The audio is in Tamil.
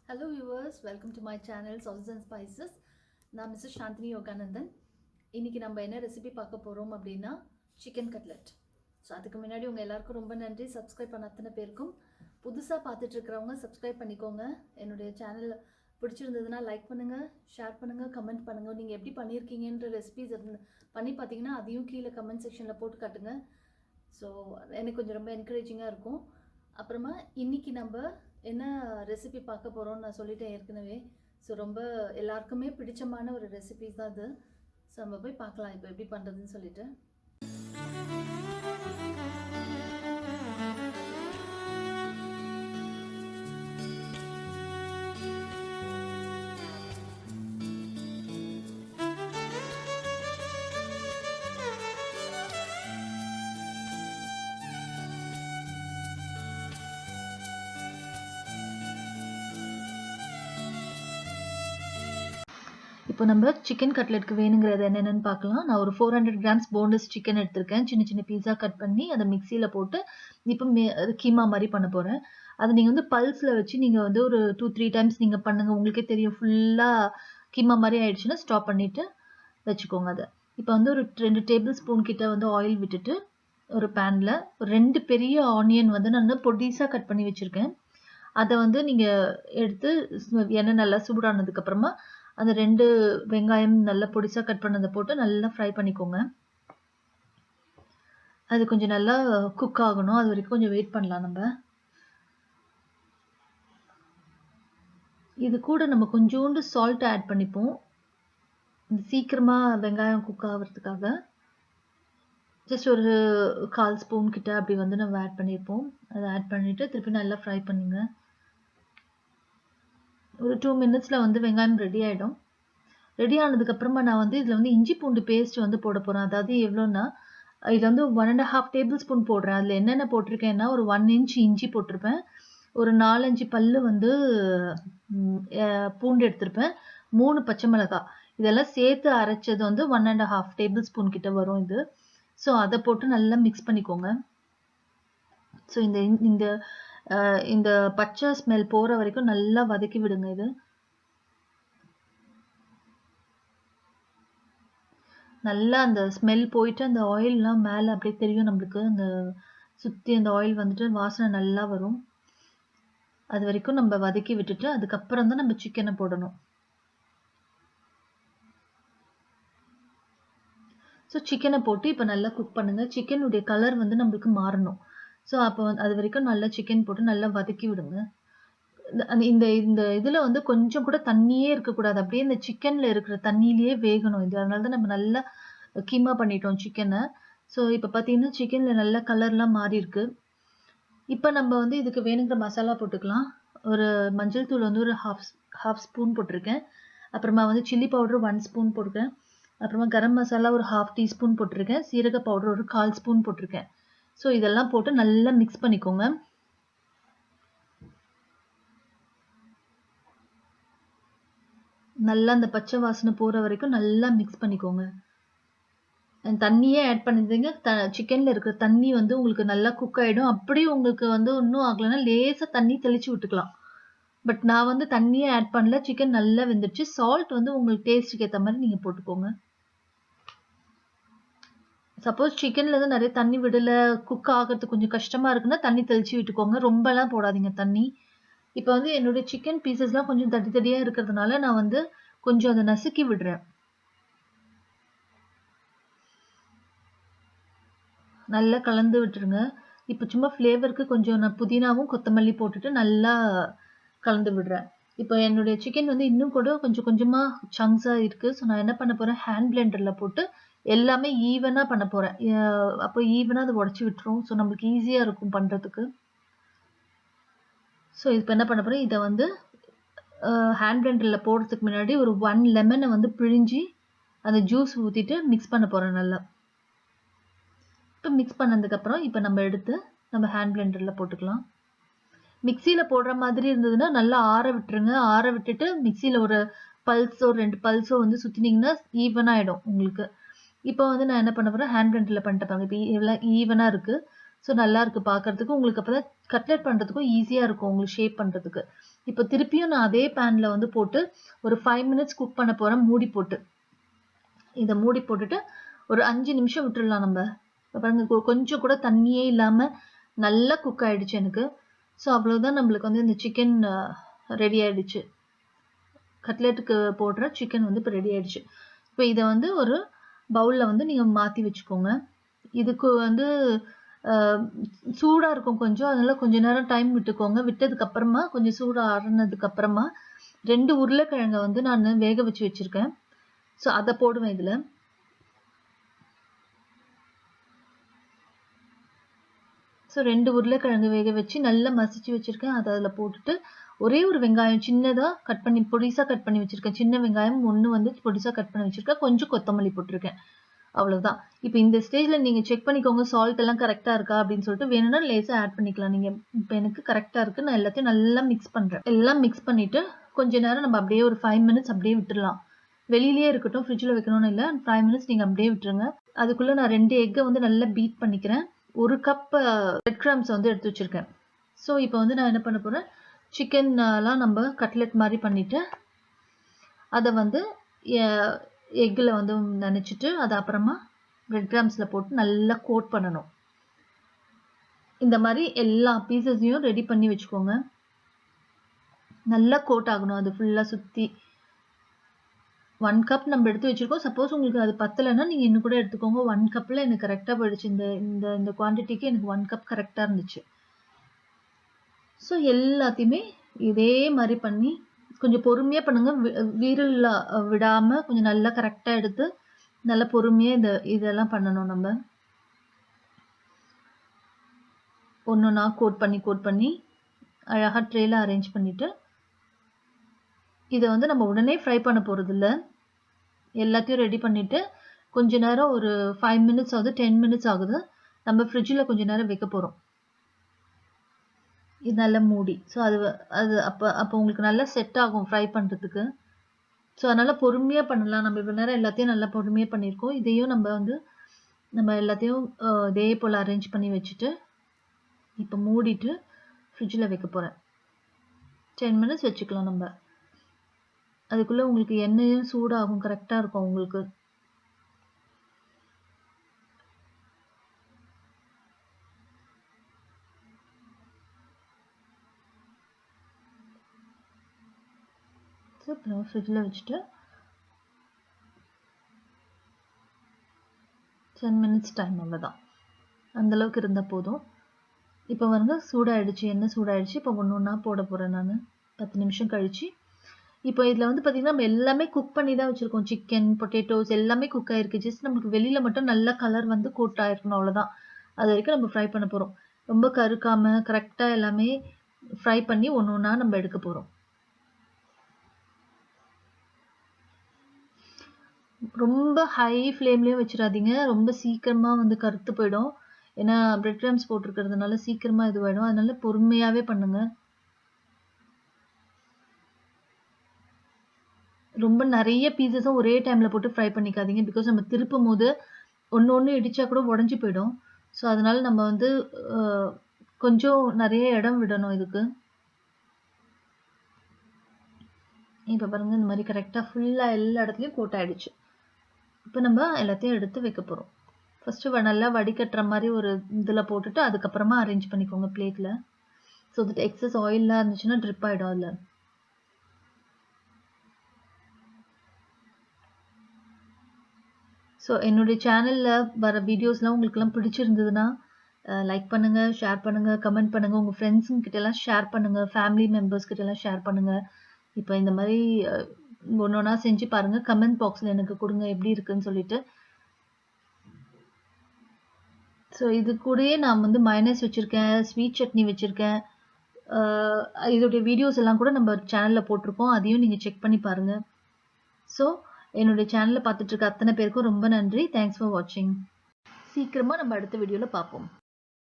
Hello viewers, welcome to my channel Sauces and Spices. நான் மிஸ்ஸஸ் சாந்தினி யோகானந்தன். இன்னைக்கு நம்ம என்ன ரெசிபி பார்க்க போறோம் அப்படின்னா சிக்கன் கட்லெட். ஸோ அதுக்கு முன்னாடி உங்கள் எல்லாருக்கும் ரொம்ப நன்றி. சப்ஸ்கிரைப் பண்ண அத்தனை பேருக்கும் புதுசாக பார்த்துட்டு இருக்கிறவங்க சப்ஸ்கிரைப் பண்ணிக்கோங்க. என்னுடைய சேனல் பிடிச்சிருந்ததுன்னா லைக் பண்ணுங்கள், ஷேர் பண்ணுங்கள், கமெண்ட் பண்ணுங்கள். நீங்கள் எப்படி பண்ணியிருக்கீங்கன்ற ரெசிபிஸ் பண்ணி பார்த்தீங்கன்னா அதையும் கீழே கமெண்ட் செக்ஷனில் போட்டு காட்டுங்க. ஸோ எனக்கு கொஞ்சம் ரொம்ப என்கரேஜிங்காக இருக்கும். அப்புறமா இன்னைக்கு நம்ம என்ன ரெசிபி பார்க்க போகிறோம்னு நான் சொல்லிட்டேன் ஏற்கனவே. ஸோ ரொம்ப எல்லாருக்குமே பிடிச்சமான ஒரு ரெசிபிஸ் தான் அது. ஸோ நம்ம போய் பார்க்கலாம் இப்போ எப்படி பண்ணுறதுன்னு சொல்லிட்டு. இப்போ நம்ம சிக்கன் கட்லெட்க்கு வேணுங்கிறது என்னென்னு பார்க்கலாம். நான் ஒரு 400 கிராம்ஸ் போன்லெஸ் சிக்கன் எடுத்திருக்கேன். சின்ன சின்ன பீஸா கட் பண்ணி அதை மிக்சியில் போட்டு இப்போ கீமா மாதிரி பண்ண போகிறேன். அதை நீங்கள் வந்து பல்ஸில் வச்சு நீங்கள் வந்து ஒரு 2-3 டைம்ஸ் நீங்கள் பண்ணுங்கள். உங்களுக்கே தெரியும், ஃபுல்லாக கீமா மாதிரி ஆயிடுச்சுன்னா ஸ்டாப் பண்ணிவிட்டு வச்சுக்கோங்க. அதை இப்போ வந்து ஒரு 2 டேபிள் ஸ்பூன் கிட்ட வந்து ஆயில் விட்டுட்டு ஒரு பேனில் ஒரு 2 பெரிய ஆனியன் வந்து நான் பொடிசாக கட் பண்ணி வச்சுருக்கேன். அதை வந்து நீங்கள் எடுத்து எண்ணெய் நல்லா சூடானதுக்கப்புறமா அந்த 2 வெங்காயம் நல்லா பொடிசாக கட் பண்ணதை போட்டு நல்லா ஃப்ரை பண்ணிக்கோங்க. அது கொஞ்சம் நல்லா குக் ஆகணும், அது வரைக்கும் கொஞ்சம் வெயிட் பண்ணலாம். நம்ம இது கூட நம்ம கொஞ்சோண்டு சால்ட் ஆட் பண்ணிப்போம், சீக்கிரமாக வெங்காயம் குக் ஆகிறதுக்காக. ஜஸ்ட் ஒரு 1/4 ஸ்பூன் கிட்ட அப்படி வந்து நம்ம ஆட் பண்ணியிருப்போம். அதை ஆட் பண்ணிவிட்டு திருப்பி நல்லா ஃப்ரை பண்ணுங்க. ஒரு 2 மினிட்ஸில் வந்து வெங்காயம் ரெடி ஆகிடும். ரெடி ஆனதுக்கப்புறமா நான் வந்து இதில் வந்து இஞ்சி பூண்டு பேஸ்ட் வந்து போட போகிறேன். அதாவது எவ்வளோன்னா, இதில் வந்து 1.5 டேபிள் ஸ்பூன் போடுறேன். அதில் என்னென்ன போட்டிருக்கேன்னா, ஒரு 1 இன்ச் இஞ்சி போட்டிருப்பேன், ஒரு 4-5 பல்லு வந்து பூண்டு எடுத்திருப்பேன், 3 பச்சை மிளகாய். இதெல்லாம் சேர்த்து அரைச்சது வந்து 1.5 டேபிள் ஸ்பூன் கிட்ட வரும் இது. ஸோ அதை போட்டு நல்லா மிக்ஸ் பண்ணிக்கோங்க. ஸோ இந்த பச்சை ஸ்மெல் போகிற வரைக்கும் நல்லா வதக்கி விடுங்க. இது நல்லா அந்த ஸ்மெல் போயிட்டு அந்த ஆயில்லாம் மேலே அப்படியே தெரியும் நம்மளுக்கு. அந்த சுற்றி அந்த ஆயில் வந்துட்டு வாசனை நல்லா வரும். அது வரைக்கும் நம்ம வதக்கி விட்டுட்டு அதுக்கப்புறம் தான் நம்ம சிக்கனை போடணும். ஸோ சிக்கனை போட்டு இப்போ நல்லா குக் பண்ணுங்கள். சிக்கனுடைய கலர் வந்து நம்மளுக்கு மாறணும். ஸோ அப்போ அது வரைக்கும் நல்லா சிக்கன் போட்டு நல்லா வதக்கி விடுங்க. இந்த இந்த இதில் வந்து கொஞ்சம் கூட தண்ணியே இருக்கக்கூடாது, அப்படியே இந்த சிக்கனில் இருக்கிற தண்ணியிலேயே வேகணும் இது. அதனால தான் நம்ம நல்லா கீமா பண்ணிட்டோம் சிக்கனை. ஸோ இப்போ பார்த்தீங்கன்னா சிக்கனில் நல்ல கலர்லாம் மாறி இருக்கு. இப்போ நம்ம வந்து இதுக்கு வேணுங்கிற மசாலா போட்டுக்கலாம். ஒரு மஞ்சள் தூள் வந்து ஒரு ஹாஃப் ஸ்பூன் போட்டிருக்கேன். அப்புறமா வந்து சில்லி பவுடர் 1 ஸ்பூன் போட்டிருக்கேன். அப்புறமா கரம் மசாலா ஒரு 1/2 டீஸ்பூன் போட்டிருக்கேன். சீரக பவுடர் ஒரு 1/4 ஸ்பூன் போட்டிருக்கேன். ஸோ இதெல்லாம் போட்டு நல்லா மிக்ஸ் பண்ணிக்கோங்க. நல்லா அந்த பச்சை வாசனை போகிற வரைக்கும் நல்லா மிக்ஸ் பண்ணிக்கோங்க. தண்ணியே ஆட் பண்ணிடுங்க. சிக்கனில் இருக்கிற தண்ணி வந்து உங்களுக்கு நல்லா குக் ஆகிடும். அப்படியே உங்களுக்கு வந்து ஒன்றும் ஆகலைன்னா லேசாக தண்ணி தெளித்து விட்டுக்கலாம். பட் நான் வந்து தண்ணியே ஆட் பண்ணல, சிக்கன் நல்லா வெந்துடுச்சு. சால்ட் வந்து உங்களுக்கு டேஸ்ட்டுக்கு ஏற்ற மாதிரி நீங்கள் போட்டுக்கோங்க. சப்போஸ் சிக்கன்லேருந்து நிறைய தண்ணி விடலை, குக் ஆகிறதுக்கு கொஞ்சம் கஷ்டமாக இருக்குன்னா தண்ணி தெளித்து விட்டுக்கோங்க. ரொம்பலாம் போடாதீங்க தண்ணி. இப்போ வந்து என்னுடைய சிக்கன் பீசஸ்லாம் கொஞ்சம் தடி தடியாக இருக்கிறதுனால நான் வந்து கொஞ்சம் அதை நசுக்கி விடுறேன். நல்லா கலந்து விட்டுருங்க. இப்போ சும்மா ஃப்ளேவருக்கு கொஞ்சம் நான் புதினாவும் கொத்தமல்லி போட்டுட்டு நல்லா கலந்து விடுறேன். இப்போ என்னுடைய சிக்கன் வந்து இன்னும் கூட கொஞ்சம் கொஞ்சமாக சங்க்ஸாக இருக்குது. ஸோ நான் என்ன பண்ண போகிறேன், ஹேண்ட் பிளெண்டரில் போட்டு எல்லாமே ஈவனாக பண்ண போகிறேன். அப்போ ஈவனாக அதை உடச்சி விட்டுரும். ஸோ நம்மளுக்கு ஈஸியாக இருக்கும் பண்ணுறதுக்கு. ஸோ இப்போ என்ன பண்ண போகிறேன், இதை வந்து ஹேண்ட் பிளெண்டரில் போடுறதுக்கு முன்னாடி ஒரு 1 லெமனை வந்து பிழிஞ்சி அந்த ஜூஸ் ஊற்றிட்டு மிக்ஸ் பண்ண போகிறேன் நல்லா. இப்போ மிக்ஸ் பண்ணதுக்கப்புறம் இப்போ நம்ம எடுத்து நம்ம ஹேண்ட் பிளெண்டரில் போட்டுக்கலாம். மிக்சியில் போடுற மாதிரி இருந்ததுன்னா நல்லா ஆற விட்டுருங்க. ஆற விட்டுட்டு மிக்சியில் ஒரு பல்ஸோ 2 பல்ஸோ வந்து சுற்றினீங்கன்னா ஈவனாக ஆகிடும் உங்களுக்கு. இப்போ வந்து நான் என்ன பண்ண போகிறேன், ஹேண்ட் பிளெண்டரில் பண்ணிட்டு பாருங்க. இப்போ எல்லாம் ஈவனாக இருக்குது. ஸோ நல்லா இருக்கு பார்க்கறதுக்கு. உங்களுக்கு அப்போ தான் கட்லெட் பண்ணுறதுக்கும் ஈஸியாக இருக்கும் உங்களுக்கு ஷேப் பண்ணுறதுக்கு. இப்போ திருப்பியும் நான் அதே பேனில் வந்து போட்டு ஒரு 5 மினிட்ஸ் குக் பண்ண போகிறேன் மூடி போட்டு. இதை மூடி போட்டுட்டு ஒரு 5 நிமிஷம் விட்டுடலாம் நம்ம. பாருங்க கொஞ்சம் கூட தண்ணியே இல்லாமல் நல்லா குக் ஆகிடுச்சு எனக்கு. ஸோ அவ்வளோதான் நம்மளுக்கு வந்து இந்த சிக்கன் ரெடி ஆகிடுச்சு. கட்லெட்டுக்கு போடுற சிக்கன் வந்து இப்போ ரெடி ஆகிடுச்சு. இப்போ இதை வந்து ஒரு பவுலில் வந்து நீங்கள் மாற்றி வச்சுக்கோங்க. இதுக்கு வந்து சூடாக இருக்கும் கொஞ்சம், அதனால் கொஞ்சம் நேரம் டைம் விட்டுக்கோங்க. விட்டதுக்கப்புறமா கொஞ்சம் சூடாக ஆறுனதுக்கப்புறமா 2 உருளைக்கிழங்கை வந்து நான் வேக வச்சு வச்சுருக்கேன். ஸோ அதை போடுவேன் இதில். ஸோ 2 உருளைக்கிழங்கு வேக வச்சு நல்லா மசிச்சு வச்சுருக்கேன். அதை அதில் போட்டுட்டு ஒரே ஒரு வெங்காயம் சின்னதாக கட் பண்ணி பொடிசாக கட் பண்ணி வச்சுருக்கேன். சின்ன வெங்காயம் 1 வந்து பொடிசாக கட் பண்ணி வச்சுருக்கேன். கொஞ்சம் கொத்தமல்லி போட்டிருக்கேன். அவ்வளோதான். இப்போ இந்த ஸ்டேஜில் நீங்கள் செக் பண்ணிக்கோங்க சால்ட் எல்லாம் கரெக்டாக இருக்கா அப்படின்னு சொல்லிட்டு. வேணும்னா லேசாக ஆட் பண்ணிக்கலாம் நீங்கள். இப்போ எனக்கு கரெக்டாக இருக்குது. நான் எல்லாத்தையும் நல்லா மிக்ஸ் பண்ணுறேன். எல்லாம் மிக்ஸ் பண்ணிவிட்டு கொஞ்ச நேரம் நம்ம அப்படியே ஒரு 5 மினிட்ஸ் அப்படியே விட்டுடலாம். வெளியிலேயே இருக்கட்டும், ஃப்ரிட்ஜில் வைக்கணும்னு இல்லை. 5 மினிட்ஸ் நீங்கள் அப்படியே விட்டுருங்க. அதுக்குள்ளே நான் 2 எக்கை வந்து நல்லா பீட் பண்ணிக்கிறேன். 1 கப் பிரெட் கிரம்ஸ் வந்து எடுத்து வச்சுருக்கேன். ஸோ இப்போ வந்து நான் என்ன பண்ண போகிறேன், சிக்கன்லாம் நம்ம கட்லெட் மாதிரி பண்ணிவிட்டு அதை வந்து எக்கில் வந்து நினச்சிட்டு அதை அப்புறமா பிரெட் கிராம்ஸில் போட்டு நல்லா கோட் பண்ணணும். இந்த மாதிரி எல்லா பீசஸையும் ரெடி பண்ணி வச்சுக்கோங்க. நல்லா கோட் ஆகணும் அது ஃபுல்லாக சுற்றி. 1 கப் நம்ம எடுத்து வச்சுருக்கோம். சப்போஸ் உங்களுக்கு அது பத்தலைன்னா நீங்கள் இன்னும் கூட எடுத்துக்கோங்க. 1 கப்பில் எனக்கு கரெக்டாக போயிடுச்சு. இந்த குவான்டிட்டிக்கு எனக்கு 1 கப் கரெக்டாக இருந்துச்சு. ஸோ எல்லாத்தையுமே இதே மாதிரி பண்ணி கொஞ்சம் பொறுமையாக பண்ணுங்கள். வீரல் விடாமல் கொஞ்சம் நல்லா கரெக்டாக எடுத்து நல்லா பொறுமையாக இதெல்லாம் பண்ணணும். நம்ம ஒன்றுனா கோட் பண்ணி அழகாக ட்ரேயில் அரேஞ்ச் பண்ணிவிட்டு இதை வந்து நம்ம உடனே ஃப்ரை பண்ண போகிறது இல்லை. எல்லாத்தையும் ரெடி பண்ணிவிட்டு கொஞ்ச நேரம் ஒரு 5 மினிட்ஸ் ஆகுது, 10 மினிட்ஸ் ஆகுது. நம்ம ஃப்ரிட்ஜில் கொஞ்சம் நேரம் வைக்க போகிறோம். இது நல்லா மூடி. ஸோ அது அப்போ உங்களுக்கு நல்லா செட் ஆகும் ஃப்ரை பண்ணுறதுக்கு. ஸோ அதனால் பொறுமையாக பண்ணலாம். நம்ம இவ்வளோ நேரம் எல்லாத்தையும் நல்லா பொறுமையாக பண்ணியிருக்கோம். இதையும் நம்ம எல்லாத்தையும் இதே போல் அரேஞ்ச் பண்ணி வச்சுட்டு இப்போ மூடிட்டு ஃப்ரிட்ஜில் வைக்க போகிறேன். 10 மினிட்ஸ் வச்சுக்கலாம் நம்ம. அதுக்குள்ளே உங்களுக்கு எண்ணெயும் சூடாகும், கரெக்டாக இருக்கும் உங்களுக்கு. அப்புறம் ஃப்ரிட்ஜில் வச்சுட்டு 10 மினிட்ஸ் டைம் அவ்வளோதான். அந்தளவுக்கு இருந்தால் போதும். இப்போ வந்து சூடாகிடுச்சு, எண்ணெய் சூடாகிடுச்சு. இப்போ ஒன்றா போட போகிறேன் நான் 10 நிமிஷம் கழித்து. இப்போ இதில் வந்து பார்த்திங்கன்னா நம்ம எல்லாமே குக் பண்ணி தான் வச்சுருக்கோம். சிக்கன், பொட்டேட்டோஸ் எல்லாமே குக் ஆகிருக்கு. ஜஸ்ட் நமக்கு வெளியில் மட்டும் நல்ல கலர் வந்து கோட் ஆகிருக்கணும், அவ்வளோதான். அது வரைக்கும் நம்ம ஃப்ரை பண்ண போகிறோம். ரொம்ப கருக்காமல் கரெக்டாக எல்லாமே ஃப்ரை பண்ணி ஒன்றா நம்ம எடுக்க போகிறோம். ரொம்ப ஹை ஃப்ளேம்லேயும் வச்சிடாதீங்க. ரொம்ப சீக்கிரமாக வந்து கருத்து போயிடும். ஏன்னா பிரெட் கிரம்ஸ் போட்டிருக்கிறதுனால சீக்கிரமாக இதுவாகிடும். அதனால பொறுமையாகவே பண்ணுங்கள். ரொம்ப நிறைய பீசஸும் ஒரே டைமில் போட்டு ஃப்ரை பண்ணிக்காதீங்க. பிகாஸ் நம்ம திருப்பும் போது ஒன்று இடித்தா கூட உடஞ்சி போயிடும். ஸோ அதனால் நம்ம வந்து கொஞ்சம் நிறைய இடம் விடணும் இதுக்கு. இப்போ பாருங்கள், இந்த மாதிரி கரெக்டாக ஃபுல்லாக எல்லா இடத்துலையும் கோட் ஆகிடுச்சு. இப்போ நம்ம எல்லாத்தையும் எடுத்து வைக்க போகிறோம். ஃபஸ்ட்டு நல்லா வடிகட்டுற மாதிரி ஒரு இதில் போட்டுட்டு அதுக்கப்புறமா அரேஞ்ச் பண்ணிக்கோங்க பிளேட்டில். ஸோ தட் எக்ஸஸ் ஆயிலெலாம் இருந்துச்சுன்னா ட்ரிப் ஆகிடும் அதில். ஸோ என்னுடைய சேனலில் வர வீடியோஸ்லாம் உங்களுக்கெல்லாம் பிடிச்சிருந்ததுன்னா லைக் பண்ணுங்கள், ஷேர் பண்ணுங்கள், கமெண்ட் பண்ணுங்கள். உங்கள் ஃப்ரெண்ட்ஸுங்கிட்டலாம் ஷேர் பண்ணுங்கள், ஃபேமிலி மெம்பர்ஸ்கிட்டலாம் ஷேர் பண்ணுங்கள். இப்போ இந்த மாதிரி ஒன்று ஒன்றா செஞ்சு பாருங்கள். கமெண்ட் பாக்ஸில் எனக்கு கொடுங்க எப்படி இருக்குன்னு சொல்லிட்டு. ஸோ இது கூடயே நான் வந்து மயனஸ் வச்சுருக்கேன், ஸ்வீட் சட்னி வச்சுருக்கேன். இதோடைய வீடியோஸ் எல்லாம் கூட நம்ம சேனலில் போட்டிருக்கோம். அதையும் நீங்கள் செக் பண்ணி பாருங்கள். ஸோ என்னுடைய சேனலை பார்த்துட்டு இருக்க அத்தனை பேருக்கும் ரொம்ப நன்றி. தேங்க்ஸ் ஃபார் வாட்சிங். சீக்கிரமாக நம்ம அடுத்த வீடியோவில் பார்ப்போம்.